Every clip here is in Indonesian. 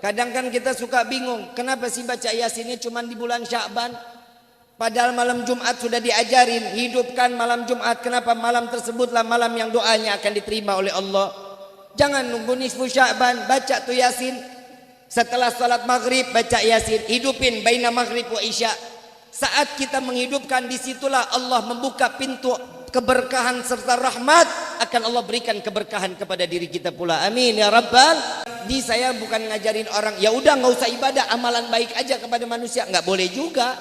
Kadang kan kita suka bingung, kenapa sih baca Yasinnya cuma di bulan Sya'ban? Padahal malam Jumat sudah diajarin, hidupkan malam Jumat. Kenapa malam tersebutlah malam yang doanya akan diterima oleh Allah? Jangan nunggu nisfu Sya'ban, baca tuh Yasin. Setelah salat maghrib baca Yasin, hidupin baina maghrib wa isya. Saat kita menghidupkan, disitulah Allah membuka pintu keberkahan serta rahmat. Akan Allah berikan keberkahan kepada diri kita pula. Amin ya Rabbal. Di saya bukan ngajarin orang, ya udah nggak usah ibadah, amalan baik aja kepada manusia. Nggak boleh juga.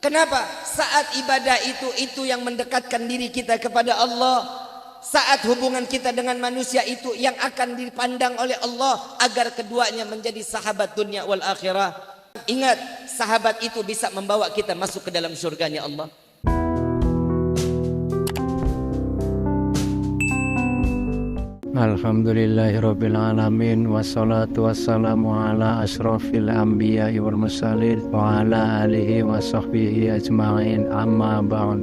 Kenapa? Saat ibadah itu yang mendekatkan diri kita kepada Allah. Saat hubungan kita dengan manusia itu yang akan dipandang oleh Allah agar keduanya menjadi sahabat dunia wal akhirah. Ingat, sahabat itu bisa membawa kita masuk ke dalam surganya Allah. Alhamdulillahirabbil alamin wassalatu wassalamu ala asyrafil anbiya'i wal mursalin wa ala alihi wa sahbihi ajma'in, amma ba'd.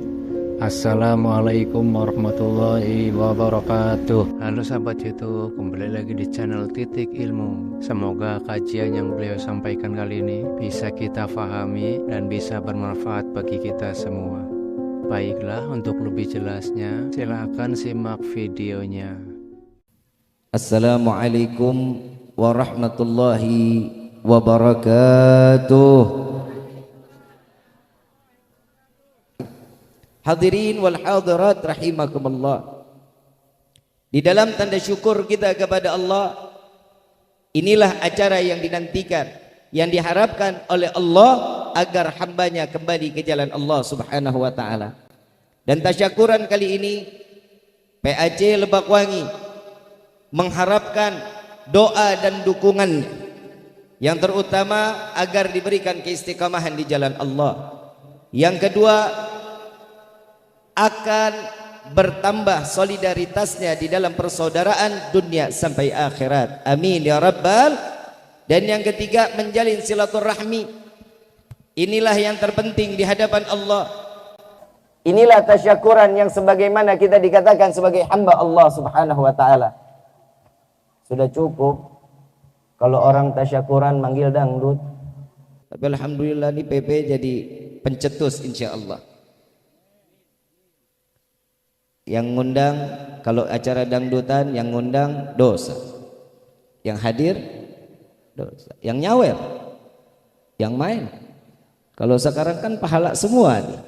Assalamualaikum warahmatullahi wabarakatuh. Halo sahabat YouTube, kembali lagi di channel Titik Ilmu. Semoga kajian yang beliau sampaikan kali ini bisa kita fahami dan bisa bermanfaat bagi kita semua. Baiklah, untuk lebih jelasnya silakan simak videonya. Assalamualaikum warahmatullahi wabarakatuh. Hadirin wal hadirat rahimakumullah. Di dalam tanda syukur kita kepada Allah, inilah acara yang dinantikan, yang diharapkan oleh Allah agar hambanya kembali ke jalan Allah subhanahu wa ta'ala. Dan tasyakuran kali ini PAJ Lebakwangi mengharapkan doa dan dukungan yang terutama agar diberikan keistiqamahan di jalan Allah. Yang kedua, akan bertambah solidaritasnya di dalam persaudaraan dunia sampai akhirat. Amin ya Rabbal. Dan yang ketiga, menjalin silaturahmi. Inilah yang terpenting di hadapan Allah. Inilah tasyakuran yang sebagaimana kita dikatakan sebagai hamba Allah subhanahu wa ta'ala. Sudah cukup kalau orang tasyakuran manggil dangdut. Tapi alhamdulillah nih PP jadi pencetus insya Allah. Yang ngundang, kalau acara dangdutan yang ngundang dosa, yang hadir dosa, yang nyawer, yang main. Kalau sekarang kan pahala semua nih.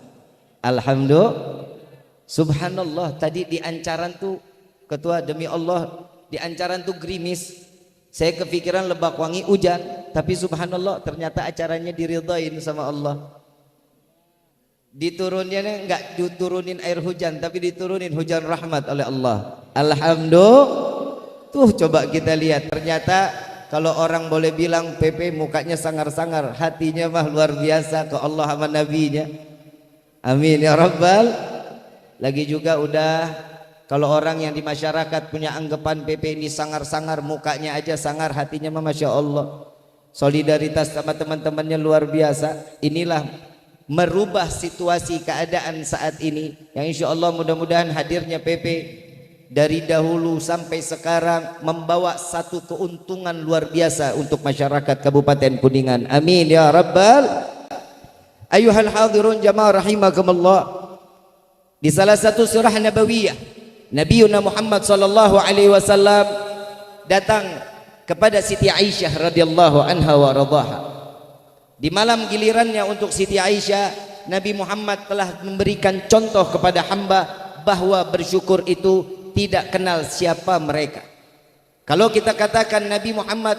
Alhamdulillah. Subhanallah, tadi di Ancaran tuh ketua, demi Allah, di Ancaran tuh gerimis. Saya kepikiran Lebakwangi hujan, tapi subhanallah ternyata acaranya diridhain sama Allah. Diturunnya enggak diturunin air hujan, tapi diturunin hujan rahmat oleh Allah. Alhamdulillah. Tuh coba kita lihat, ternyata kalau orang boleh bilang PP mukanya sangar-sangar, hatinya mah luar biasa ke Allah sama nabinya. Amin ya Rabbal. Lagi juga udah, kalau orang yang di masyarakat punya anggapan PP ini sangar-sangar, mukanya aja sangar, hatinya mah Masya Allah. Solidaritas sama teman-temannya luar biasa. Inilah merubah situasi keadaan saat ini, yang insya Allah mudah-mudahan hadirnya PP dari dahulu sampai sekarang membawa satu keuntungan luar biasa untuk masyarakat Kabupaten Kuningan. Amin ya Rabbal. Ayuhal hadirun jamaah rahimakumullah. Di salah satu surah Nabawiyah, Nabi Muhammad sallallahu alaihi wasallam datang kepada Siti Aisyah radhiyallahu anha wa radhaha. Di malam gilirannya untuk Siti Aisyah, Nabi Muhammad telah memberikan contoh kepada hamba bahwa bersyukur itu tidak kenal siapa mereka. Kalau kita katakan Nabi Muhammad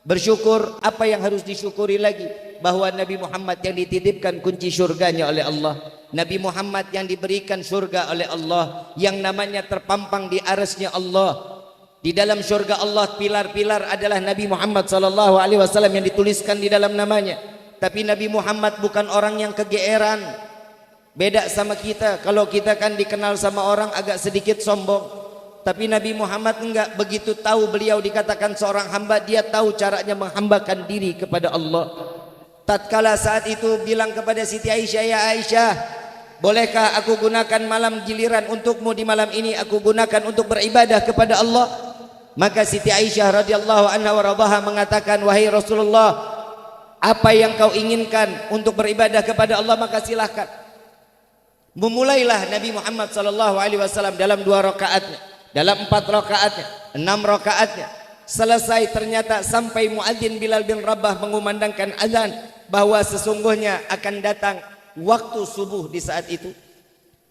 bersyukur, apa yang harus disyukuri lagi? Bahwa Nabi Muhammad yang dititipkan kunci surganya oleh Allah, Nabi Muhammad yang diberikan surga oleh Allah, yang namanya terpampang di arasnya Allah. Di dalam surga Allah pilar-pilar adalah Nabi Muhammad sallallahu alaihi wasallam yang dituliskan di dalam namanya. Tapi Nabi Muhammad bukan orang yang kegeeran. Beda sama kita, kalau kita kan dikenal sama orang agak sedikit sombong. Tapi Nabi Muhammad enggak begitu, tahu beliau dikatakan seorang hamba, dia tahu caranya menghambakan diri kepada Allah. Tatkala saat itu bilang kepada Siti Aisyah, ya Aisyah, bolehkah aku gunakan malam giliran untukmu? Di malam ini aku gunakan untuk beribadah kepada Allah. Maka Siti Aisyah radhiyallahu anha wa radhaha mengatakan, wahai Rasulullah, apa yang kau inginkan untuk beribadah kepada Allah maka silahkan. Memulailah Nabi Muhammad SAW dalam 2 rakaatnya, dalam 4 rakaatnya, 6 rakaatnya. Selesai ternyata sampai muadzin Bilal bin Rabah mengumandangkan azan bahwa sesungguhnya akan datang waktu subuh di saat itu.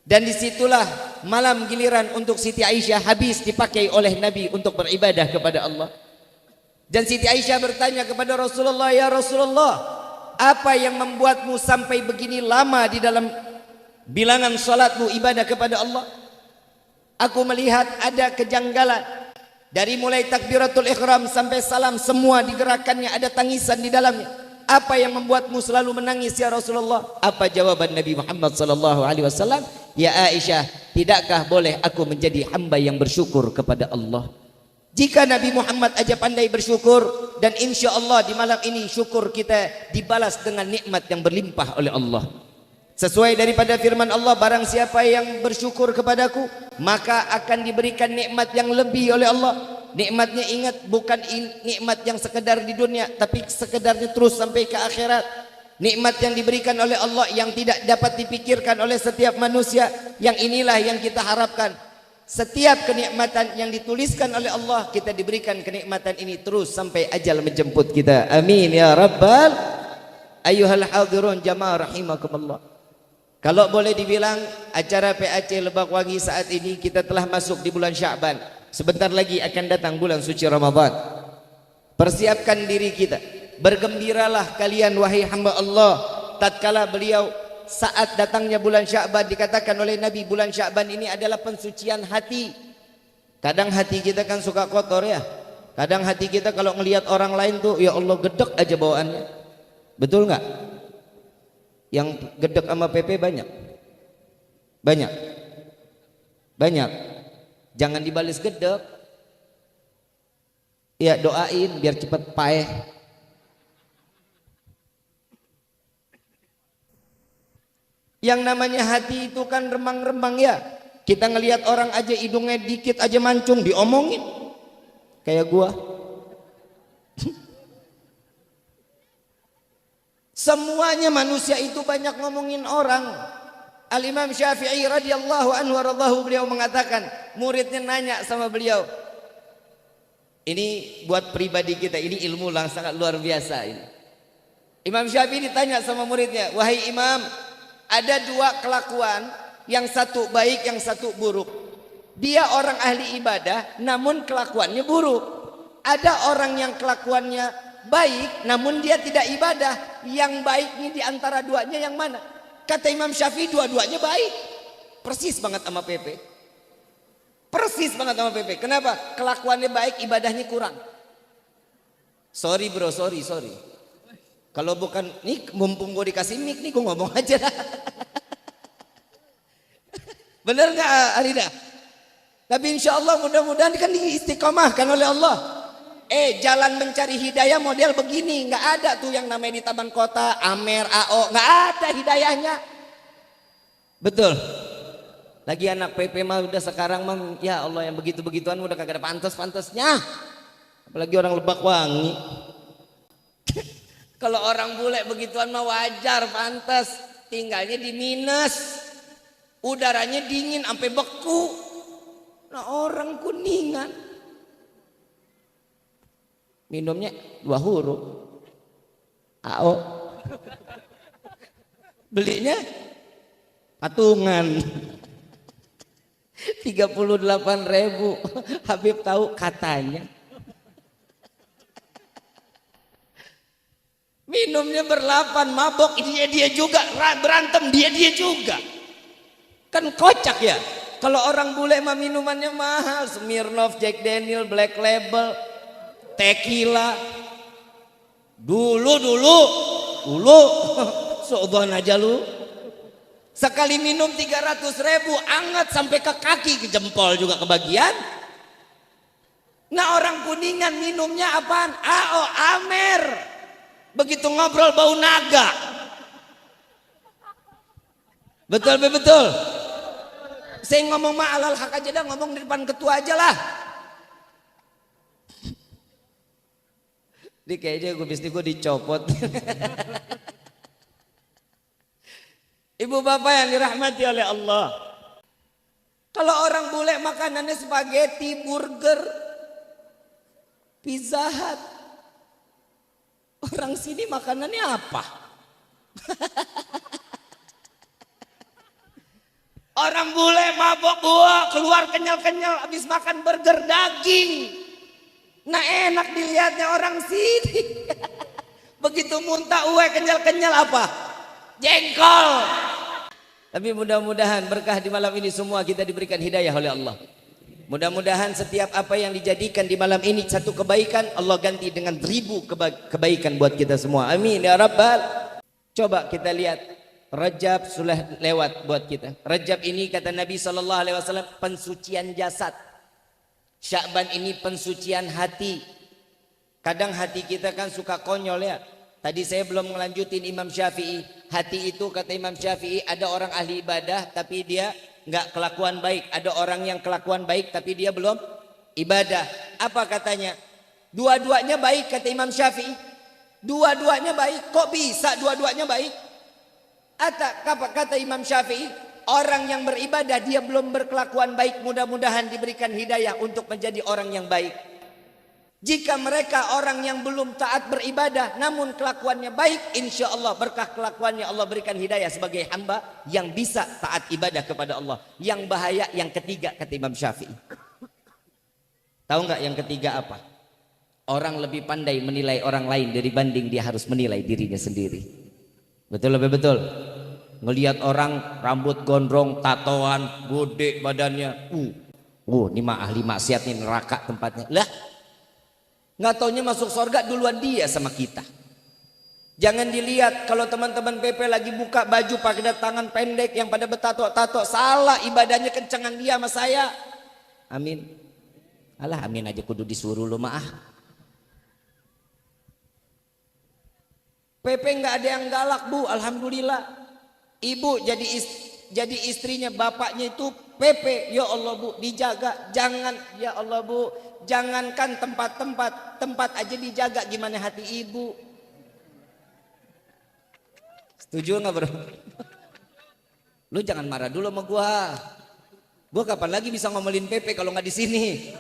Dan disitulah malam giliran untuk Siti Aisyah habis dipakai oleh Nabi untuk beribadah kepada Allah. Dan Siti Aisyah bertanya kepada Rasulullah, ya Rasulullah, apa yang membuatmu sampai begini lama di dalam bilangan salatmu ibadah kepada Allah? Aku melihat ada kejanggalan. Dari mulai takbiratul ihram sampai salam semua digerakkannya ada tangisan di dalamnya. Apa yang membuatmu selalu menangis ya Rasulullah? Apa jawaban Nabi Muhammad SAW? Ya Aisyah, tidakkah boleh aku menjadi hamba yang bersyukur kepada Allah? Jika Nabi Muhammad aja pandai bersyukur, dan insya Allah di malam ini syukur kita dibalas dengan nikmat yang berlimpah oleh Allah. Sesuai daripada firman Allah, barang siapa yang bersyukur kepadaku maka akan diberikan nikmat yang lebih oleh Allah. Nikmatnya ingat bukan nikmat yang sekedar di dunia, tapi sekedarnya terus sampai ke akhirat. Nikmat yang diberikan oleh Allah yang tidak dapat dipikirkan oleh setiap manusia. Yang inilah yang kita harapkan. Setiap kenikmatan yang dituliskan oleh Allah, kita diberikan kenikmatan ini terus sampai ajal menjemput kita. Amin ya rabbal ayyuhal hadirun jamaah rahimakumullah. Kalau boleh dibilang, acara PAC Lebak Wangi saat ini kita telah masuk di bulan Sya'ban. Sebentar lagi akan datang bulan suci Ramadan. Persiapkan diri kita. Bergembiralah kalian wahai hamba Allah, tatkala beliau saat datangnya bulan Sya'ban, dikatakan oleh Nabi bulan Sya'ban ini adalah pensucian hati. Kadang hati kita kan suka kotor ya. Kadang hati kita kalau ngelihat orang lain tuh ya Allah gedek aja bawaannya. Betul nggak? Yang gedek sama PP banyak. Banyak. Banyak. Jangan dibalas gedek. Ya doain biar cepat paeh. Yang namanya hati itu kan remang-remang ya. Kita ngelihat orang aja hidungnya dikit aja mancung diomongin. Kayak gua. Semuanya manusia itu banyak ngomongin orang. Al-Imam Syafi'i radhiyallahu anhu radhahu, beliau mengatakan, muridnya nanya sama beliau. Ini buat pribadi kita, ini ilmu yang sangat luar biasa ini. Imam Syafi'i ditanya sama muridnya, wahai Imam, ada 2 kelakuan, yang satu baik, yang satu buruk. Dia orang ahli ibadah, namun kelakuannya buruk. Ada orang yang kelakuannya baik, namun dia tidak ibadah. Yang baik ini diantara duanya yang mana? Kata Imam Syafi'i, dua-duanya baik. Persis banget sama PP. Persis banget sama PP. Kenapa? Kelakuannya baik, ibadahnya kurang. Sorry bro, sorry. Kalau bukan, nih mumpung gue dikasih mic nih gue ngomong aja. Bener gak Arida? Tapi insya Allah mudah-mudahan kan diistiqomahkan oleh Allah. Jalan mencari hidayah model begini. Nggak ada tuh yang namanya di Taman Kota, Amer, AO. Nggak ada hidayahnya. Betul. Lagi anak PP mah udah sekarang mah, ya Allah yang begitu-begituan udah kagak ada pantas-pantasnya. Apalagi orang Lebak Wangi. Kalau orang bule begituan mah wajar, pantas. Tinggalnya di minus. Udaranya dingin sampai beku. Nah orang Kuningan minumnya 2 huruf AO, belinya patungan 38.000. Habib tahu katanya minumnya berlapan, mabok dia juga, berantem dia juga. Kan kocak ya. Kalau orang bule mah minumannya mahal, Smirnoff, Jack Daniel, Black Label, tequila. Dulu seubah aja lu. Sekali minum 300.000, anget sampai ke kaki, ke jempol juga kebagian. Nah orang Kuningan minumnya apaan? AO, Amer. Begitu ngobrol bau naga. Betul. Saya ngomong mah alal hak aja dah, ngomong di depan ketua aja lah. Ini kayaknya gue bisnis gue dicopot. Ibu bapak yang dirahmati oleh Allah. Kalau orang bule makanannya spaghetti, burger, Pizza Hut. Orang sini makanannya apa? Orang bule mabok buah, keluar kenyal-kenyal habis makan burger daging. Nah enak dilihatnya orang sini. Begitu muntah kenyal-kenyal apa? Jengkol. Tapi mudah-mudahan berkah di malam ini semua kita diberikan hidayah oleh Allah. Mudah-mudahan setiap apa yang dijadikan di malam ini satu kebaikan, Allah ganti dengan 1000 kebaikan buat kita semua. Amin ya Rabbal. Coba kita lihat, Rajab sudah lewat buat kita. Rajab ini kata Nabi SAW pensucian jasad. Sya'ban ini pensucian hati. Kadang hati kita kan suka konyol ya. Tadi saya belum melanjutin Imam Syafi'i. Hati itu kata Imam Syafi'i ada orang ahli ibadah tapi dia nggak kelakuan baik. Ada orang yang kelakuan baik tapi dia belum ibadah. Apa katanya? Dua-duanya baik kata Imam Syafi'i. Dua-duanya baik. Kok bisa dua-duanya baik? Kata Imam Syafi'i, orang yang beribadah dia belum berkelakuan baik, mudah-mudahan diberikan hidayah untuk menjadi orang yang baik. Jika mereka orang yang belum taat beribadah namun kelakuannya baik, insya Allah berkah kelakuannya Allah berikan hidayah sebagai hamba yang bisa taat ibadah kepada Allah. Yang bahaya yang ketiga kata Imam Syafi'i. Tahu nggak yang ketiga apa? Orang lebih pandai menilai orang lain dibanding dia harus menilai dirinya sendiri. Betul lebih betul. Ngelihat orang rambut gondrong, tatoan, gede badannya. Ini mah ahli maksiat nih, neraka tempatnya. Lah, nggak taunya masuk surga duluan dia sama kita. Jangan dilihat kalau teman-teman PP lagi buka baju pakai tangan pendek yang pada bertato-tato, salah ibadahnya kencengan dia sama saya. Amin. Alah amin aja kudu disuruh lu mah. PP nggak ada yang galak bu, alhamdulillah. Ibu jadi istrinya bapaknya itu PP, ya Allah bu, dijaga. Jangan, ya Allah bu, jangankan tempat aja dijaga, gimana hati ibu? Setuju nggak bro? Lu jangan marah dulu sama gua kapan lagi bisa ngomelin PP kalau nggak di sini?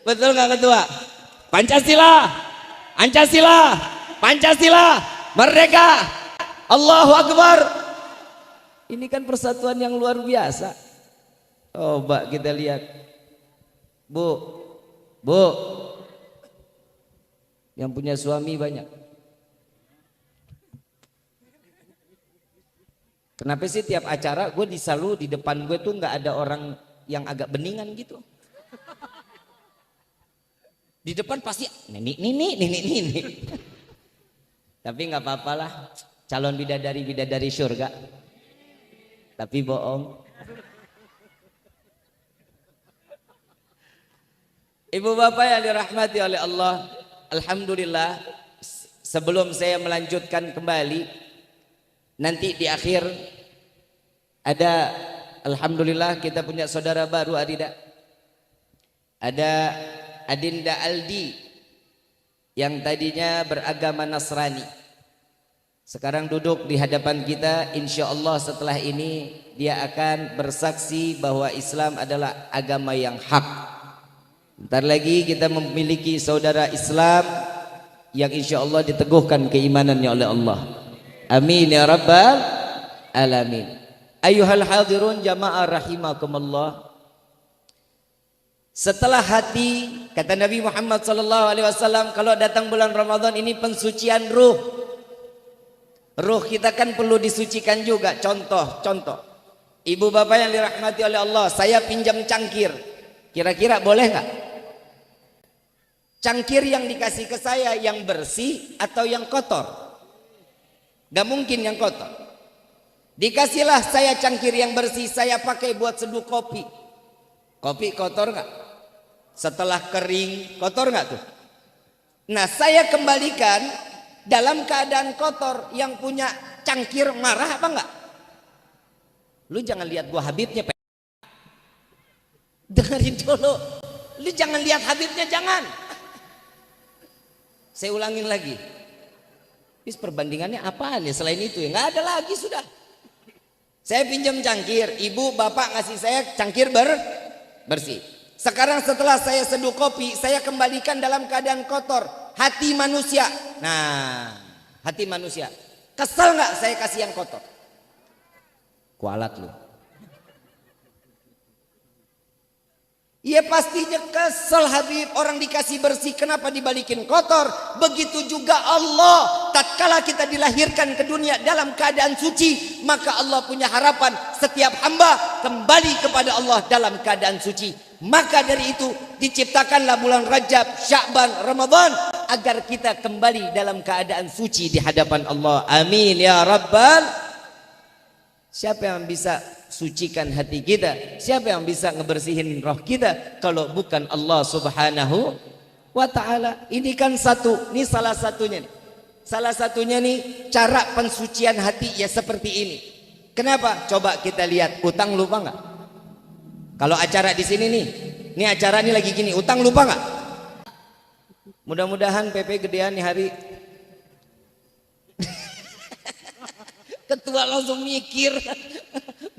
Betul nggak ketua? Pancasila, merdeka, Allahu Akbar. Ini kan persatuan yang luar biasa. Coba kita lihat, bu, yang punya suami banyak. Kenapa sih tiap acara gue selalu di depan gue tuh nggak ada orang yang agak beningan gitu? Di depan pasti ini. Tapi nggak apa-apa lah, calon bidadari surga. Tapi bohong. Ibu bapak yang dirahmati oleh Allah, alhamdulillah. Sebelum saya melanjutkan kembali, nanti di akhir ada, alhamdulillah kita punya saudara baru Adida. Ada Adinda Aldi yang tadinya beragama Nasrani, sekarang duduk di hadapan kita. Insya Allah setelah ini dia akan bersaksi bahwa Islam adalah agama yang hak. Bentar lagi kita memiliki saudara Islam yang insya Allah diteguhkan keimanannya oleh Allah. Amin ya Rabbal Alamin. Ayuhal hadirun jamaah rahimakumullah. Setelah hati, kata Nabi Muhammad SAW, kalau datang bulan Ramadan ini pensucian ruh. Ruh kita kan perlu disucikan juga. Contoh. Ibu bapak yang dirahmati oleh Allah, saya pinjam cangkir. Kira-kira boleh nggak? Cangkir yang dikasih ke saya yang bersih atau yang kotor? Gak mungkin yang kotor. Dikasihlah saya cangkir yang bersih, saya pakai buat seduh kopi. Kopi kotor nggak? Setelah kering kotor nggak tuh? Nah saya kembalikan dalam keadaan kotor. Yang punya cangkir marah apa enggak? Lu jangan lihat gua Habibnya, dengerin dulu. Lu jangan lihat Habibnya, jangan. Saya ulangin lagi. Terus perbandingannya apaan ya selain itu ya? Nggak ada lagi sudah. Saya pinjam cangkir, ibu bapak ngasih saya cangkir bersih. Sekarang setelah saya seduh kopi, saya kembalikan dalam keadaan kotor. Hati manusia. Nah, hati manusia. Kesel nggak saya kasih yang kotor? Kualat lu. Ya pastinya kesel Habib, orang dikasih bersih kenapa dibalikin kotor? Begitu juga Allah, tatkala kita dilahirkan ke dunia dalam keadaan suci, maka Allah punya harapan setiap hamba kembali kepada Allah dalam keadaan suci. Maka dari itu diciptakanlah bulan Rajab, Sya'ban, Ramadan agar kita kembali dalam keadaan suci di hadapan Allah. Amin ya rabbal. Siapa yang bisa sucikan hati kita? Siapa yang bisa ngebersihin roh kita kalau bukan Allah Subhanahu wa ta'ala? Ini kan satu, ini salah satunya nih. Salah satunya nih cara pensucian hati ya seperti ini. Kenapa? Coba kita lihat, utang lupa nggak? Kalau acara di sini nih, ini acara nih lagi gini, utang lupa nggak? Mudah-mudahan PP gedean nih hari. Ketua langsung mikir.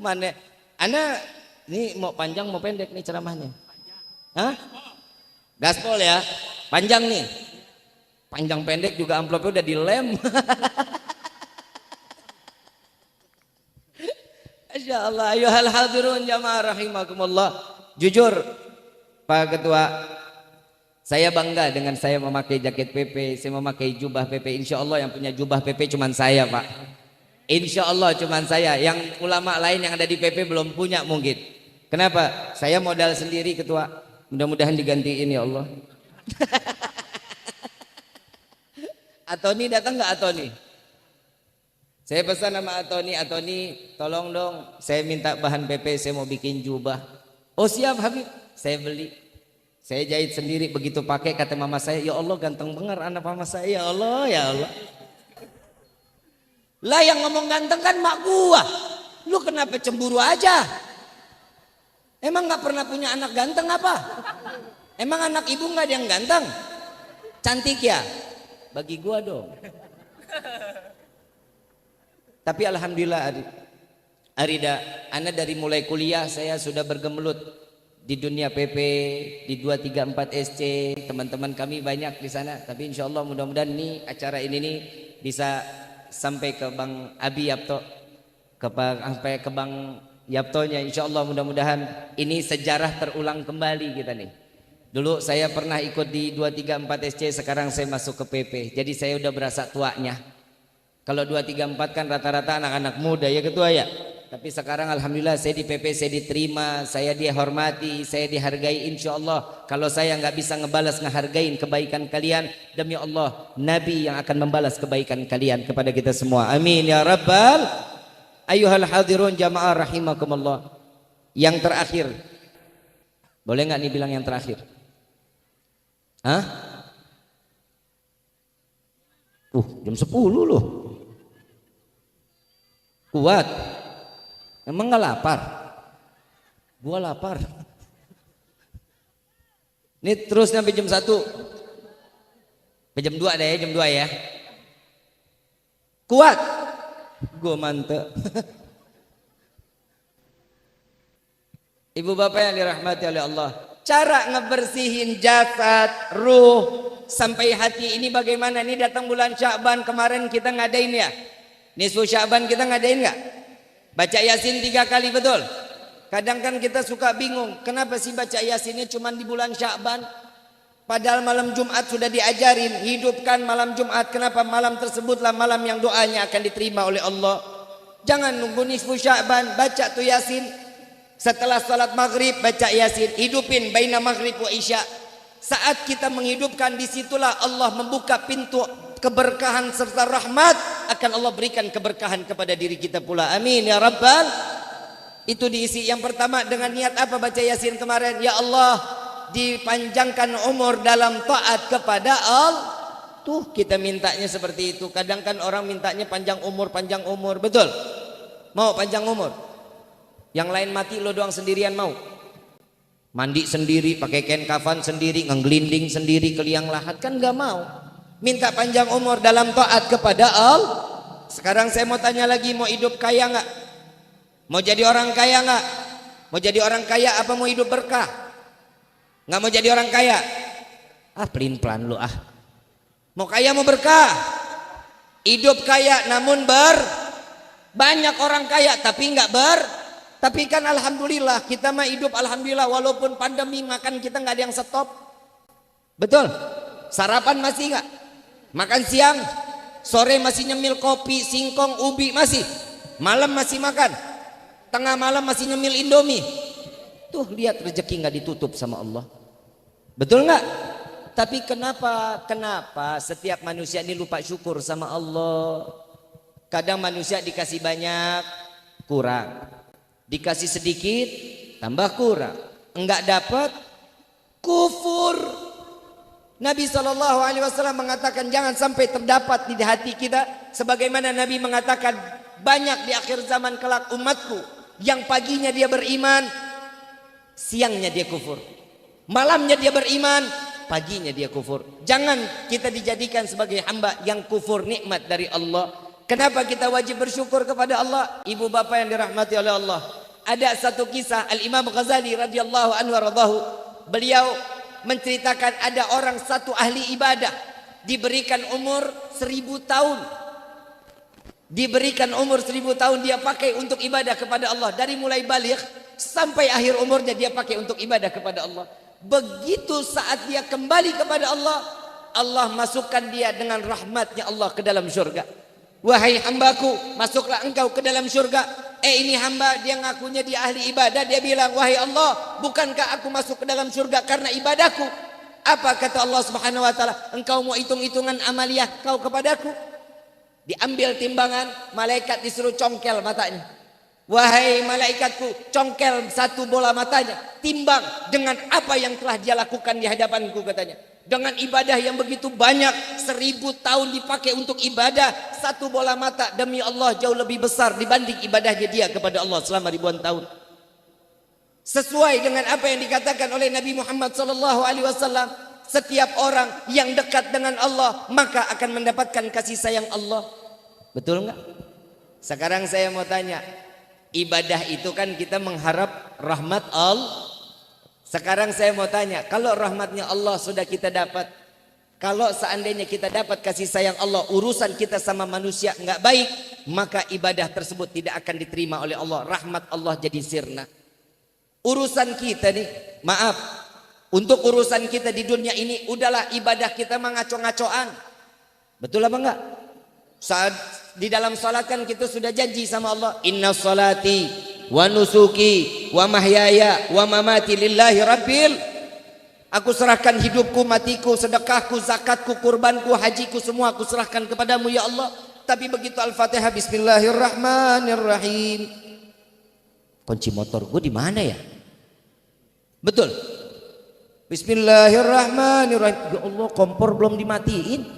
Mana? Ana ini mau panjang mau pendek nih ceramahnya? Hah? Gaspol ya, panjang nih. Panjang pendek juga amplopnya udah dilem. Masya Allah, ayuhal hadirun jamaah rahimakumullah. Jujur Pak Ketua, saya bangga dengan saya memakai jaket PP, saya memakai jubah PP. Insya Allah yang punya jubah PP cuma saya Pak. Insya Allah cuma saya, yang ulama lain yang ada di PP belum punya mungkin. Kenapa? Saya modal sendiri Ketua. Mudah-mudahan digantiin ya Allah. Atoni datang nggak Atoni? Saya pesan sama Atoni, tolong dong, saya minta bahan PP, saya mau bikin jubah. Oh siap Habib, saya beli. Saya jahit sendiri, begitu pakai kata mama saya, ya Allah ganteng banget anak mama saya, ya Allah, ya Allah. Lah yang ngomong ganteng kan mak gua. Lu kenapa cemburu aja? Emang gak pernah punya anak ganteng apa? Emang anak ibu gak ada yang ganteng? Cantik ya? Bagi gua dong. Tapi alhamdulillah Arida, ana dari mulai kuliah saya sudah bergemelut di dunia PP, di 234 SC, teman-teman kami banyak di sana. Tapi insya Allah mudah-mudahan nih acara ini nih bisa sampai ke Bang Abi Yapto, sampai ke Bang Yaptonya. Insya Allah mudah-mudahan ini sejarah terulang kembali kita nih. Dulu saya pernah ikut di 234 SC, sekarang saya masuk ke PP. Jadi saya udah berasa tuanya. Kalau 234 kan rata-rata anak-anak muda ya Ketua ya. Tapi sekarang alhamdulillah saya di PP, saya diterima, saya dihormati, saya dihargai. Insya Allah kalau saya nggak bisa ngebalas ngehargain kebaikan kalian, demi Allah Nabi yang akan membalas kebaikan kalian kepada kita semua. Amin ya rabbal. Ayuhal hadirun jamaah rahimakumullah. Yang terakhir, boleh nggak nih bilang yang terakhir? Hah? Jam 10 loh. Kuat. Emang gak lapar? Gua lapar. Ini terus sampai jam 1. Sampai jam 2 deh ya, jam 2 ya. Kuat. Gua mantep. Ibu bapak yang dirahmati oleh Allah, cara ngebersihin jasad, ruh, sampai hati ini bagaimana? Ini datang bulan Sya'ban, kemarin kita ngadain ya. Nisfu Sya'ban kita ngadain gak? Baca Yasin 3 kali, betul? Kadang kan kita suka bingung, kenapa sih baca Yasinnya cuma di bulan Sya'ban? Padahal malam Jumat sudah diajarin, hidupkan malam Jumat. Kenapa malam tersebutlah malam yang doanya akan diterima oleh Allah? Jangan nunggu nisfu Sya'ban, baca tuh Yasin. Setelah salat maghrib baca Yasin, hidupin baina maghrib wa isya. Saat kita menghidupkan, disitulah Allah membuka pintu keberkahan serta rahmat, akan Allah berikan keberkahan kepada diri kita pula. Amin ya rabbal. Itu diisi yang pertama dengan niat apa baca Yasin kemarin? Ya Allah, dipanjangkan umur dalam taat kepada Allah. Tuh kita mintanya seperti itu. Kadang kan orang mintanya panjang umur, betul? Mau panjang umur? Yang lain mati, lo doang sendirian mau? Mandi sendiri, pakai kain kafan sendiri, ngelinding sendiri ke liang lahat, kan gak mau. minta panjang umur dalam taat kepada Allah. Sekarang saya mau tanya lagi, mau hidup kaya nggak? Mau jadi orang kaya nggak? Mau jadi orang kaya apa mau hidup berkah? Nggak mau jadi orang kaya? Pelin-pelan lu ah. Mau kaya mau berkah? Hidup kaya namun banyak orang kaya tapi nggak tapi kan alhamdulillah kita mah hidup alhamdulillah walaupun pandemi makan kita nggak ada yang stop. Betul? Sarapan masih nggak? Makan siang, sore masih nyemil kopi, singkong, ubi masih. Malam masih makan. Tengah malam masih nyemil Indomie. Tuh lihat rezeki nggak ditutup sama Allah. Betul nggak? Tapi kenapa setiap manusia ini lupa syukur sama Allah? Kadang manusia dikasih banyak kurang, dikasih sedikit tambah kurang, enggak dapat kufur. Nabi SAW mengatakan jangan sampai terdapat di hati kita sebagaimana Nabi mengatakan banyak di akhir zaman kelak umatku yang paginya dia beriman, siangnya dia kufur, malamnya dia beriman, paginya dia kufur. Jangan kita dijadikan sebagai hamba yang kufur nikmat dari Allah. Kenapa kita wajib bersyukur kepada Allah? Ibu bapak yang dirahmati oleh Allah, ada satu kisah Al-Imam Ghazali radhiyallahu anhu radhahu. Beliau menceritakan ada orang satu ahli ibadah diberikan umur 1000 tahun. Diberikan umur 1000 tahun dia pakai untuk ibadah kepada Allah. Dari mulai baligh sampai akhir umurnya dia pakai untuk ibadah kepada Allah. Begitu saat dia kembali kepada Allah, Allah masukkan dia dengan rahmatnya Allah ke dalam syurga. Wahai hambaku, masuklah engkau ke dalam syurga. Ini hamba dia ngakunya dia ahli ibadah. Dia bilang, wahai Allah, bukankah aku masuk ke dalam surga karena ibadahku? Apa kata Allah Subhanahu wa taala? Engkau mau hitung-hitungan amaliah kau kepadaku? Diambil timbangan, malaikat disuruh congkel matanya. Wahai malaikatku, congkel satu bola matanya, timbang dengan apa yang telah dia lakukan di hadapanku katanya. Dengan ibadah yang begitu banyak, 1000 tahun dipakai untuk ibadah, satu bola mata demi Allah jauh lebih besar dibanding ibadahnya dia kepada Allah selama ribuan tahun. Sesuai dengan apa yang dikatakan oleh Nabi Muhammad SAW, setiap orang yang dekat dengan Allah maka akan mendapatkan kasih sayang Allah. Betul nggak? Sekarang saya mau tanya, ibadah itu kan kita mengharap rahmat Allah. Sekarang saya mau tanya, kalau rahmatnya Allah sudah kita dapat, kalau seandainya kita dapat kasih sayang Allah, urusan kita sama manusia nggak baik, maka ibadah tersebut tidak akan diterima oleh Allah. Rahmat Allah jadi sirna. Urusan kita nih, maaf, untuk urusan kita di dunia ini, udahlah ibadah kita mengaco-ngacoan. Betul apa enggak? Saat di dalam salat kan kita sudah janji sama Allah, inna salati wa nusuki wa mahyaya wa mamati lillahi rabbil. Aku serahkan hidupku, matiku, sedekahku, zakatku, kurbanku, hajiku, semua aku serahkan kepadamu ya Allah. Tapi begitu Al-Fatihah, Bismillahirrahmanirrahim, kunci motor gue di mana ya? Betul. Bismillahirrahmanirrahim. Ya Allah, kompor belum dimatiin.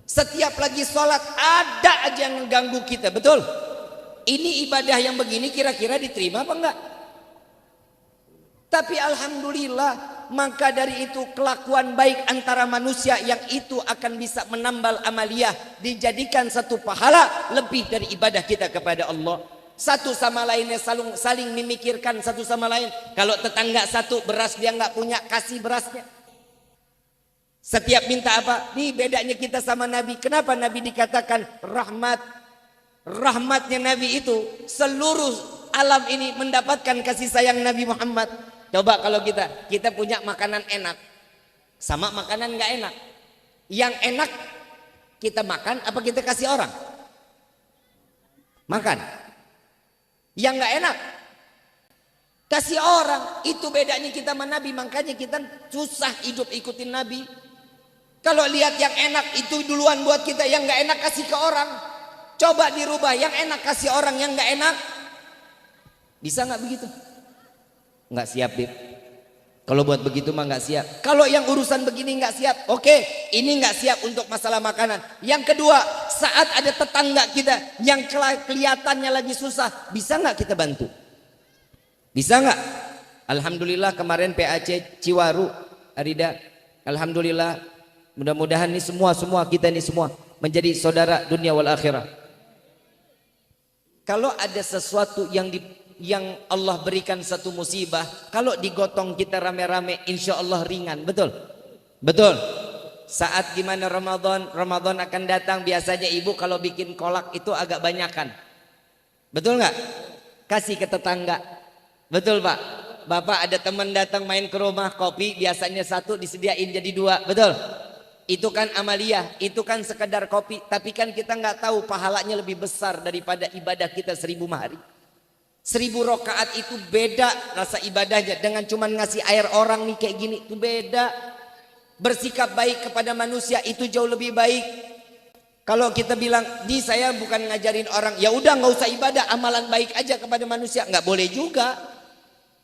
Setiap lagi sholat ada aja yang mengganggu kita. Betul. Ini ibadah yang begini kira-kira diterima apa enggak? Tapi alhamdulillah, maka dari itu kelakuan baik antara manusia yang itu akan bisa menambal amaliyah, dijadikan satu pahala lebih dari ibadah kita kepada Allah. Satu sama lainnya saling memikirkan satu sama lain. Kalau tetangga satu beras dia nggak punya, kasih berasnya. Setiap minta apa? Nih bedanya kita sama Nabi. Kenapa Nabi dikatakan rahmat? Rahmatnya Nabi itu seluruh alam ini mendapatkan kasih sayang Nabi Muhammad. Coba kalau kita punya makanan enak sama makanan nggak enak, yang enak kita makan apa kita kasih orang? Makan. Yang nggak enak kasih orang. Itu bedanya kita sama Nabi. Makanya kita susah hidup ikutin Nabi. Kalau lihat yang enak itu duluan buat kita, yang nggak enak kasih ke orang. Coba dirubah, yang enak kasih orang, yang nggak enak. Bisa nggak begitu? Nggak siap, Bib. Kalau buat begitu mah nggak siap. Kalau yang urusan begini nggak siap, oke, ini nggak siap untuk masalah makanan. Yang kedua, saat ada tetangga kita yang kelihatannya lagi susah, bisa nggak kita bantu? Bisa nggak? Alhamdulillah kemarin PAC Ciwaru, Arida, alhamdulillah Mudah-mudahan ini semua kita ini semua menjadi saudara dunia wal akhirah. Kalau ada sesuatu yang Allah berikan satu musibah, kalau digotong kita rame-rame, insya Allah ringan. Betul? Betul. Saat gimana Ramadan akan datang, biasanya ibu kalau bikin kolak itu agak banyakan. Betul nggak? Kasih ke tetangga. Betul Pak? Bapak ada teman datang main ke rumah, kopi biasanya satu disediain jadi dua. Betul? Itu kan amaliyah, itu kan sekedar kopi. Tapi kan kita nggak tahu pahalanya lebih besar daripada ibadah kita 1000 mahari. 1000 rakaat itu beda rasa ibadahnya dengan cuman ngasih air orang nih kayak gini, itu beda. Bersikap baik kepada manusia itu jauh lebih baik. Kalau kita bilang, di saya bukan ngajarin orang, ya udah nggak usah ibadah, amalan baik aja kepada manusia, nggak boleh juga.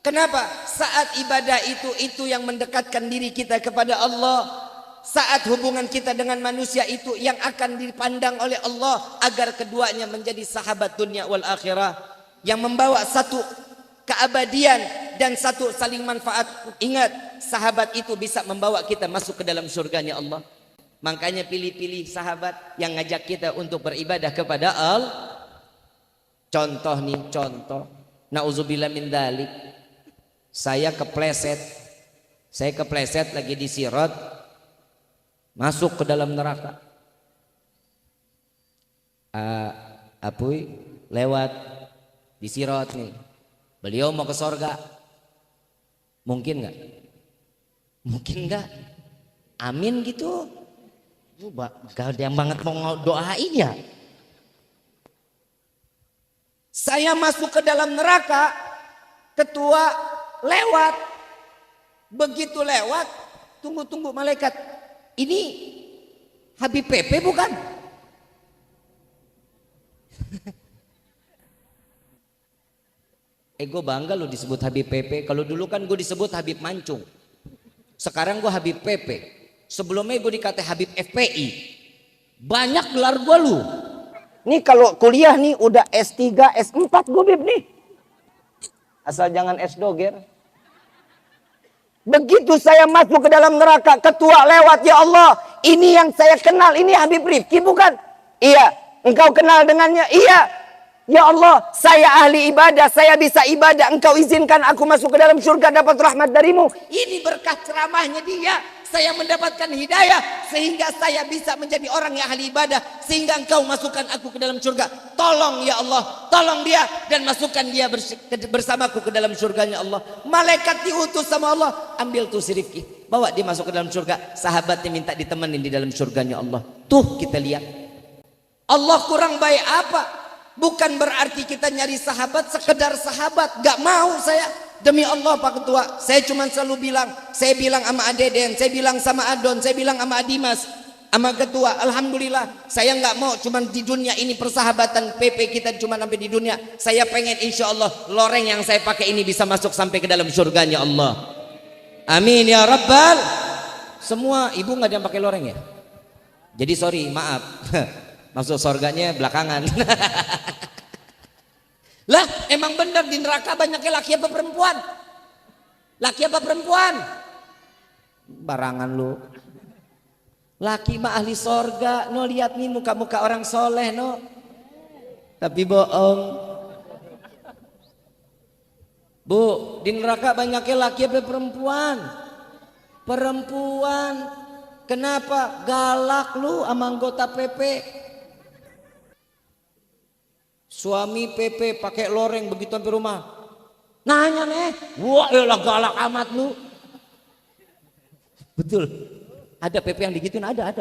Kenapa? Saat ibadah itu yang mendekatkan diri kita kepada Allah. Saat hubungan kita dengan manusia itu yang akan dipandang oleh Allah agar keduanya menjadi sahabat dunia wal akhirah yang membawa satu keabadian dan satu saling manfaat. Ingat, sahabat itu bisa membawa kita masuk ke dalam surganya Allah. Makanya pilih-pilih sahabat yang ngajak kita untuk beribadah kepada Allah. Contoh nih, contoh. Nauzubillah min dzalik. Saya kepleset lagi di sirat, masuk ke dalam neraka. Apuy lewat di sirat nih. Beliau mau ke sorga. Mungkin nggak? Mungkin nggak? Amin gitu. Gak ada yang banget mau doain ya. Saya masuk ke dalam neraka, ketua lewat. Begitu lewat, tunggu malaikat. Ini Habib Pepe bukan? Gue bangga lo disebut Habib Pepe. Kalau dulu kan gue disebut Habib Mancung. Sekarang gue Habib Pepe. Sebelumnya gue dikata Habib FPI. Banyak gelar gue lu. Nih kalau kuliah nih udah S3, S4 gue Bib nih. Asal jangan S doger. Begitu saya masuk ke dalam neraka, ketua lewat, ya Allah, ini yang saya kenal, ini Habib Rifki bukan? Iya. Engkau kenal dengannya? Iya. Ya Allah, saya ahli ibadah, saya bisa ibadah, engkau izinkan aku masuk ke dalam surga dapat rahmat darimu. Ini berkah ceramahnya dia, saya mendapatkan hidayah sehingga saya bisa menjadi orang yang ahli ibadah, sehingga engkau masukkan aku ke dalam surga. Tolong ya Allah, tolong dia dan masukkan dia bersamaku ke dalam surganya Allah. Malaikat diutus sama Allah, ambil tuh si Rifki, bawa dia masuk ke dalam surga. Sahabatnya minta ditemenin di dalam surganya Allah. Tuh kita lihat, Allah kurang baik apa? Bukan berarti kita nyari sahabat sekedar sahabat. Gak mau saya. Demi Allah Pak Ketua, saya cuma selalu bilang, saya bilang sama Adeden, saya bilang sama Adon, saya bilang sama Adimas, sama Ketua, alhamdulillah saya nggak mau cuma di dunia ini persahabatan PP kita cuma sampai di dunia. Saya pengen insya Allah loreng yang saya pakai ini bisa masuk sampai ke dalam surganya Allah. Amin ya Rabbal. Semua ibu nggak ada yang pakai loreng ya? Jadi sorry, maaf. Masuk surganya belakangan. Lah emang bener di neraka banyaknya laki apa perempuan? Laki apa perempuan? Barangan lu. Laki mah ahli sorga. No lihat nih muka-muka orang soleh no. Tapi bohong. Bu, di neraka banyaknya laki apa perempuan? Perempuan. Kenapa? Galak lu sama anggota PP. Suami PP pakai loreng begitu sampai rumah. Nanya nih, wah elah galak amat lu. Betul. Ada PP yang digituin, ada.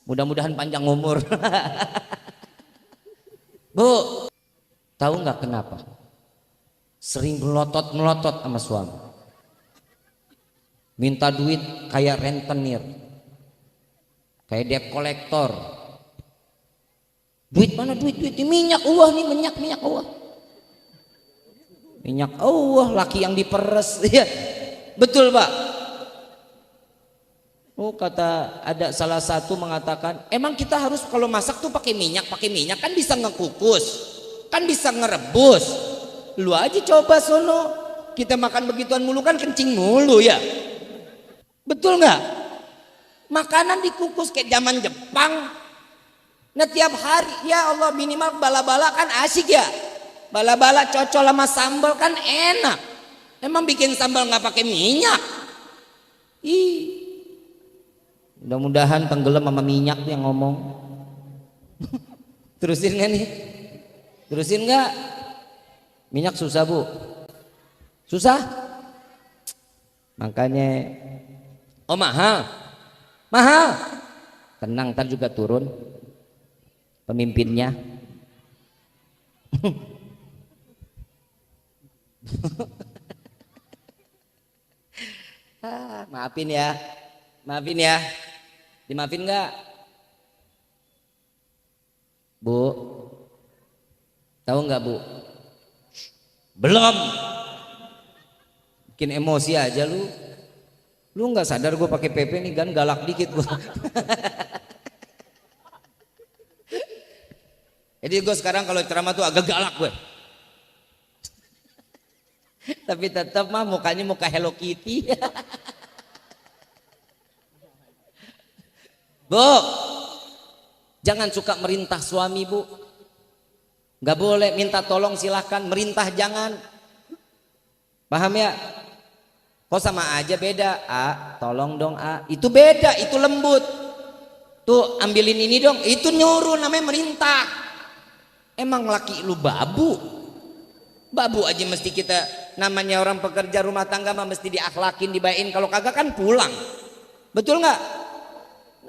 Mudah-mudahan panjang umur. Bu, tahu nggak kenapa? Sering melotot sama suami. Minta duit kayak rentenir. Kayak debt kolektor. Duit mana duit ini minyak Allah nih, minyak Allah. Minyak Allah, laki yang diperes. Ya, betul Pak. Oh kata ada salah satu mengatakan, emang kita harus kalau masak tuh pakai minyak kan bisa ngekukus, kan bisa ngerebus. Lu aja coba sono, kita makan begituan mulu kan kencing mulu ya. Betul nggak? Makanan dikukus kayak zaman Jepang. Nah tiap hari ya Allah minimal bala-bala kan asik ya. Bala-bala cocol sama sambal kan enak. Emang bikin sambal nggak pakai minyak? Ih. Mudah-mudahan tenggelam sama minyak tuh yang ngomong. Terusin nggak nih? Terusin nggak? Minyak susah bu. Susah? Makanya. Oh mahal. Mahal. Tenang, ntar juga turun pemimpinnya. Maafin ya, maafin ya, dimaafin nggak, Bu? Tahu nggak Bu? Belum. Bikin emosi aja lu. Lu nggak sadar gue pakai PP nih kan galak dikit gue. Jadi gue sekarang kalau ceramah tuh agak galak gue. Tapi tetap mah mukanya muka Hello Kitty. Bu, jangan suka merintah suami bu. Gak boleh, minta tolong silahkan, merintah jangan. Paham ya? Kok sama aja beda. A, tolong dong A. Itu beda, itu lembut. Tuh ambilin ini dong, itu nyuruh namanya merintah. Emang laki lu babu? Babu aja mesti kita, namanya orang pekerja rumah tangga mah mesti diakhlakin, dibayain. Kalau kagak kan pulang. Betul nggak?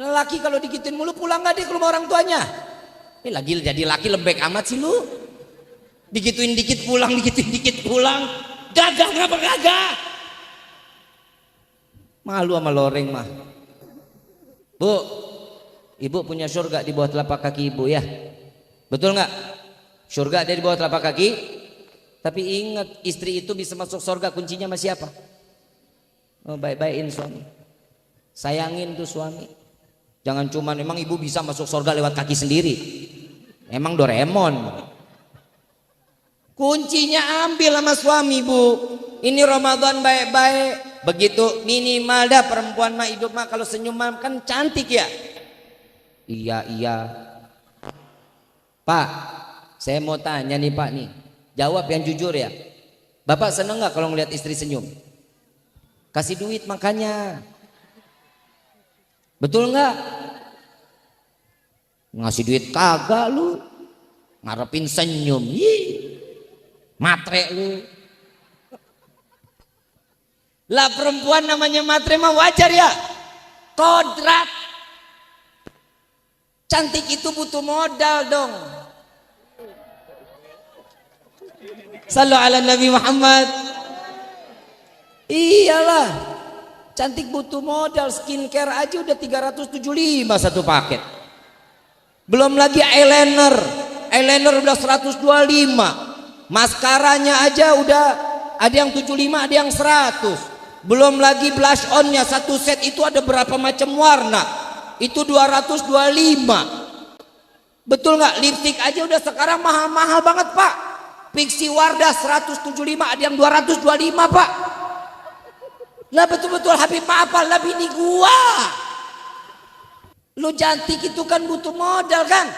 Laki kalau digituin mulu pulang nggak dia ke rumah orang tuanya? Lagi jadi laki lembek amat sih lu. Digituin dikit pulang, digituin dikit pulang. Gagah ngapa gagah? Malu sama loreng mah. Bu, ibu punya surga di bawah telapak kaki ibu ya. Betul nggak? Surga ada di bawah telapak kaki. Tapi ingat, istri itu bisa masuk surga kuncinya sama siapa? Oh, baik-baikin suami. Sayangin tuh suami. Jangan cuman emang ibu bisa masuk surga lewat kaki sendiri. Emang Doraemon. Kuncinya ambil sama suami bu. Ini Ramadan baik-baik. Begitu minimal dah perempuan mah hidup mah kalau senyum mah kan cantik ya. Iya. Pak, saya mau tanya nih Pak nih. Jawab yang jujur ya. Bapak seneng nggak kalau ngeliat istri senyum? Kasih duit makanya. Betul nggak? Ngasih duit kagak lu. Ngarepin senyum. Matre lu. Lah perempuan namanya matre mah wajar ya. Kodrat. Cantik itu butuh modal dong. Sallu ala Nabi Muhammad. Iyalah, cantik butuh modal. Skincare aja udah 375 satu paket. Belum lagi eyeliner. Eyeliner udah 125. Maskaranya aja udah ada yang 75, ada yang 100. Belum lagi blush onnya satu set itu ada berapa macam warna. Itu 225. Betul nggak? Lipstick aja udah sekarang mahal-mahal banget Pak. Pixie Wardah 175, ada yang 225 Pak. Lah betul-betul Habib apa lah bini gua. Lu cantik itu kan butuh modal kan.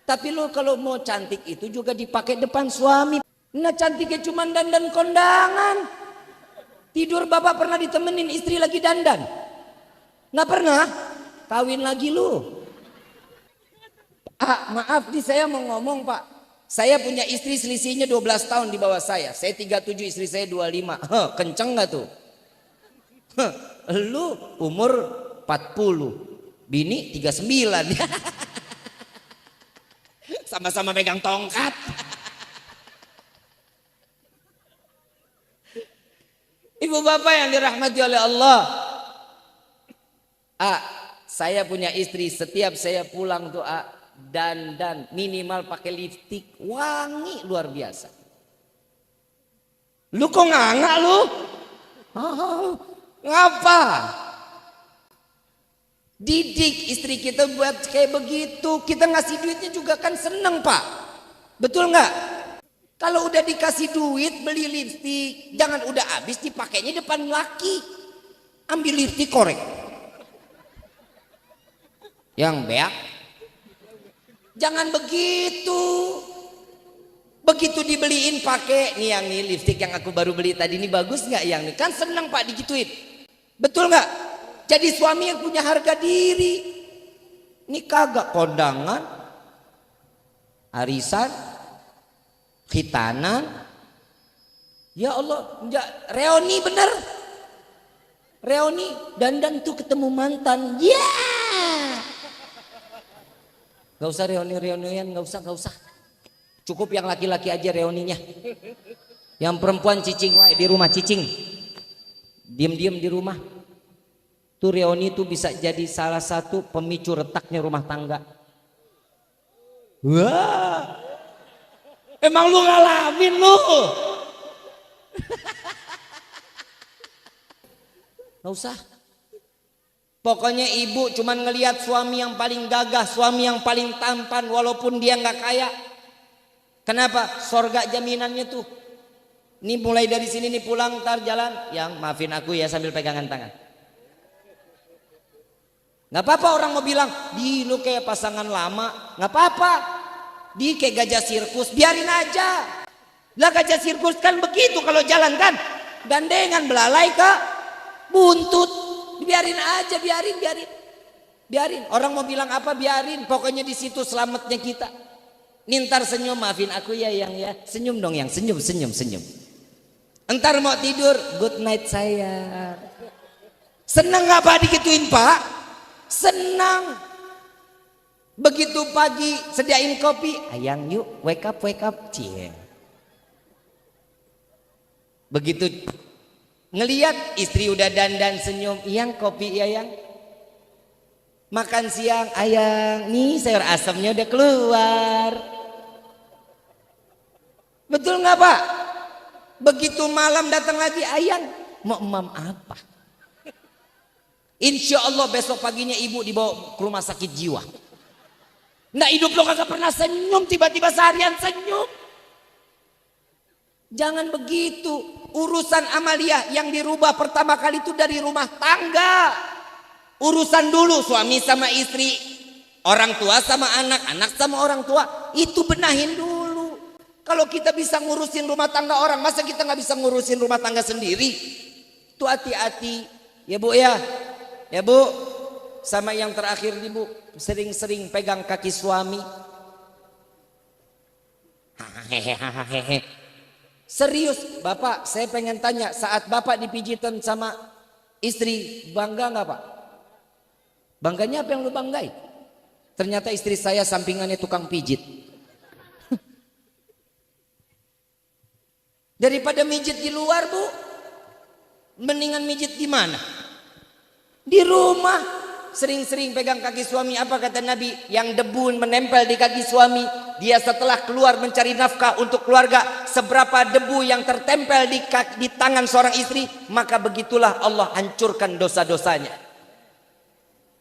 Tapi lu kalau mau cantik itu juga dipakai depan suami. Nah cantiknya cuma dandan kondangan. Tidur bapak pernah ditemenin istri lagi dandan? Nggak pernah? Kawin lagi lu. Maaf nih saya mau ngomong Pak. Saya punya istri selisihnya 12 tahun di bawah saya. Saya 37, istri saya 25. Kenceng gak tuh? Lu umur 40. Bini 39. Sama-sama megang tongkat. Ibu bapak yang dirahmati oleh Allah. Saya punya istri, setiap saya pulang tuh dandan minimal pakai lipstik wangi luar biasa. Lu kok nganga lu? Ngapa? Didik istri kita buat kayak begitu. Kita ngasih duitnya juga kan seneng Pak. Betul nggak? Kalau udah dikasih duit beli lipstik, jangan udah habis dipakainya depan laki. Ambil lipstik korek. Yang beak. Jangan begitu. Begitu dibeliin pakai nih, yang nih lipstik yang aku baru beli tadi ini bagus nggak, yang nih kan seneng Pak digituin. Betul nggak? Jadi suami yang punya harga diri. Ini kagak kondangan, arisan, khitanan. Ya Allah, reuni bener. Reuni dandan tuh ketemu mantan. Ya. Gak usah reunian, gak usah. Cukup yang laki-laki aja reuninya. Yang perempuan cicing wae di rumah, cicing. Diem-diem di rumah. Tuh reuni tuh bisa jadi salah satu pemicu retaknya rumah tangga. Wah. Emang lu ngalamin lu? Gak usah. Pokoknya ibu cuman ngelihat suami yang paling gagah, suami yang paling tampan walaupun dia nggak kaya. Kenapa? Sorga jaminannya tuh. Ini mulai dari sini nih pulang ntar jalan, yang maafin aku ya sambil pegangan tangan. Nggak apa-apa orang mau bilang, di lu kayak pasangan lama, nggak apa-apa. Di kayak gajah sirkus, biarin aja. Lah gajah sirkus kan begitu kalau jalan kan, gandengan belalai kak, buntut. Biarin aja, biarin. Orang mau bilang apa biarin. Pokoknya di situ selamatnya kita. Nintar senyum, maafin aku ya yang ya. Senyum dong yang, senyum. Entar mau tidur, good night sayang. Seneng nggak Pak digituin Pak? Senang. Begitu pagi sediain kopi, ayang yuk wake up cie. Begitu ngelihat istri udah dandan senyum, yang kopi ya yang. Makan siang, ayang nih sayur asamnya udah keluar. Betul nggak Pak? Begitu malam datang lagi, ayang mau emam apa? Insya Allah besok paginya ibu dibawa ke rumah sakit jiwa. Nah hidup lo kagak pernah senyum, tiba-tiba seharian senyum. Jangan begitu. Urusan amalia yang dirubah pertama kali itu dari rumah tangga. Urusan dulu suami sama istri, orang tua sama anak, anak sama orang tua. Itu benahin dulu. Kalau kita bisa ngurusin rumah tangga orang, masa kita nggak bisa ngurusin rumah tangga sendiri? Itu hati-hati ya Bu ya. Ya Bu, sama yang terakhir nih Bu, sering-sering pegang kaki suami. Hehehe. Serius, Bapak, saya pengen tanya, saat Bapak dipijitan sama istri, bangga nggak Pak? Bangganya apa yang lu banggai? Ternyata istri saya sampingannya tukang pijit. Daripada mijit di luar Bu, mendingan mijit di mana? Di rumah. Sering-sering pegang kaki suami. Apa kata Nabi? Yang debu menempel di kaki suami, dia setelah keluar mencari nafkah untuk keluarga, seberapa debu yang tertempel di tangan seorang istri, maka begitulah Allah hancurkan dosa-dosanya.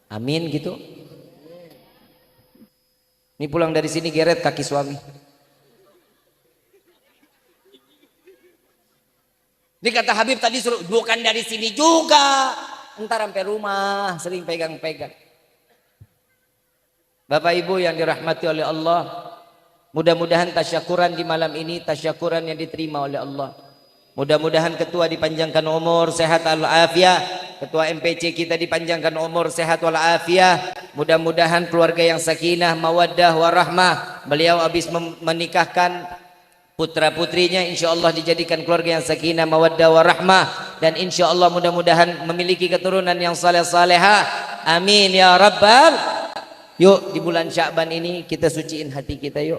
Amin gitu. Ini pulang dari sini geret kaki suami. Ini kata Habib tadi suruh bukan dari sini juga. Entar sampai rumah sering pegang-pegang. Bapak Ibu yang dirahmati oleh Allah, mudah-mudahan tasyakuran di malam ini tasyakuran yang diterima oleh Allah. Mudah-mudahan ketua dipanjangkan umur, sehat walafiat. Ketua MPC kita dipanjangkan umur, sehat walafiat. Mudah-mudahan keluarga yang sakinah, mawaddah, warahmah. Beliau habis menikahkan putra putrinya, insya Allah dijadikan keluarga yang sakinah, mawaddah, warahmah. Dan insya Allah mudah-mudahan memiliki keturunan yang saleh-salehah. Amin ya rabbal. Yuk di bulan Sya'ban ini kita suciin hati kita yuk.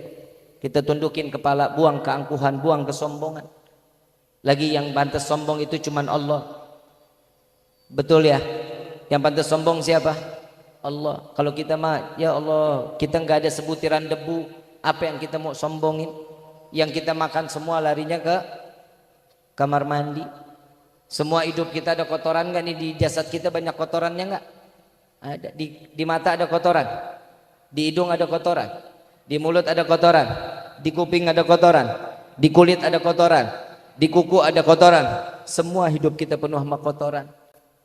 Kita tundukin kepala, buang keangkuhan, buang kesombongan. Lagi yang pantas sombong itu cuman Allah. Betul ya? Yang pantas sombong siapa? Allah. Kalau kita mah, ya Allah, kita nggak ada sebutiran debu. Apa yang kita mau sombongin? Yang kita makan semua larinya ke kamar mandi. Semua hidup kita ada kotoran nggak nih? Di jasad kita banyak kotorannya nggak? Ada. Di mata ada kotoran, di hidung ada kotoran, di mulut ada kotoran, di kuping ada kotoran, di kulit ada kotoran, di kuku ada kotoran. Semua hidup kita penuh sama kotoran.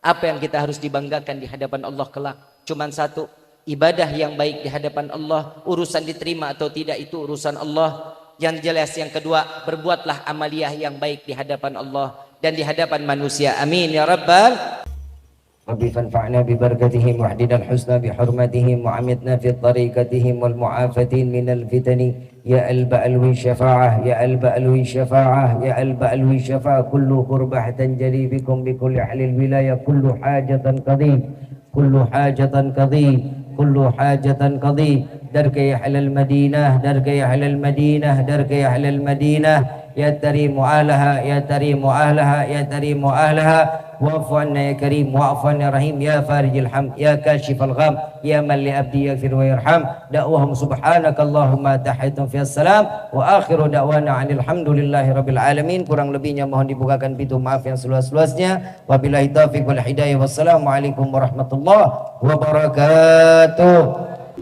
Apa yang kita harus dibanggakan di hadapan Allah kelak? Cuman satu, ibadah yang baik di hadapan Allah. Urusan diterima atau tidak itu urusan Allah. Yang jelas yang kedua, berbuatlah amaliyah yang baik di hadapan Allah dan di hadapan manusia. Amin ya rabbal. Rabbi fanfa'na bi barakatihim wahdina al-husna bi hurmatihim wa amitna fi tariqatihim wal mu'afatin minal fitani ya al-ba'alwi syafa'ah ya al-ba'alwi syafa'ah ya al-ba'alwi syafa'ah kullu qurbahatan jali bikum bi kulli ahlil wilayah kullu hajatan qadhi kullu hajatan qadhi kullu hajatan qadhi darka ya ahlal madinah darka ya ahlal madinah darka ya ahlal madinah ya tarimu ahlaha ya tarimu ahlaha ya tarimu ahlaha wa'fu anna ya karim wa'fu anna rahim ya farijil ham ya kashifal gham ya man li abdi yaghfir wa yarham da'wahum subhanaka allahumma tahiyatun fi assalam wa akhiru da'wana anil hamdulillahi rabbil alamin. Kurang lebihnya mohon dibukakan pintu maaf yang seluas-luasnya. Wabillahi taufiq wal hidayah. Wassalamualaikum warahmatullahi wabarakatuh.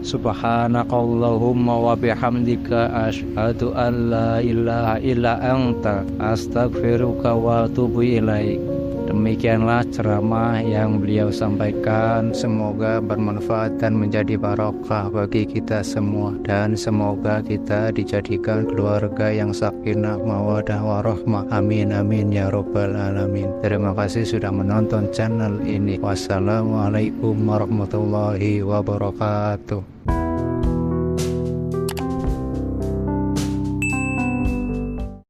Subhanakallahumma wa bihamdika asyhadu an la ilaha illa anta astaghfiruka wa atubu ilaik. Demikianlah ceramah yang beliau sampaikan, semoga bermanfaat dan menjadi barokah bagi kita semua, dan semoga kita dijadikan keluarga yang sakinah mawaddah warahmah. Amin amin ya rabbal alamin. Terima kasih sudah menonton channel ini. Wassalamualaikum warahmatullahi wabarakatuh.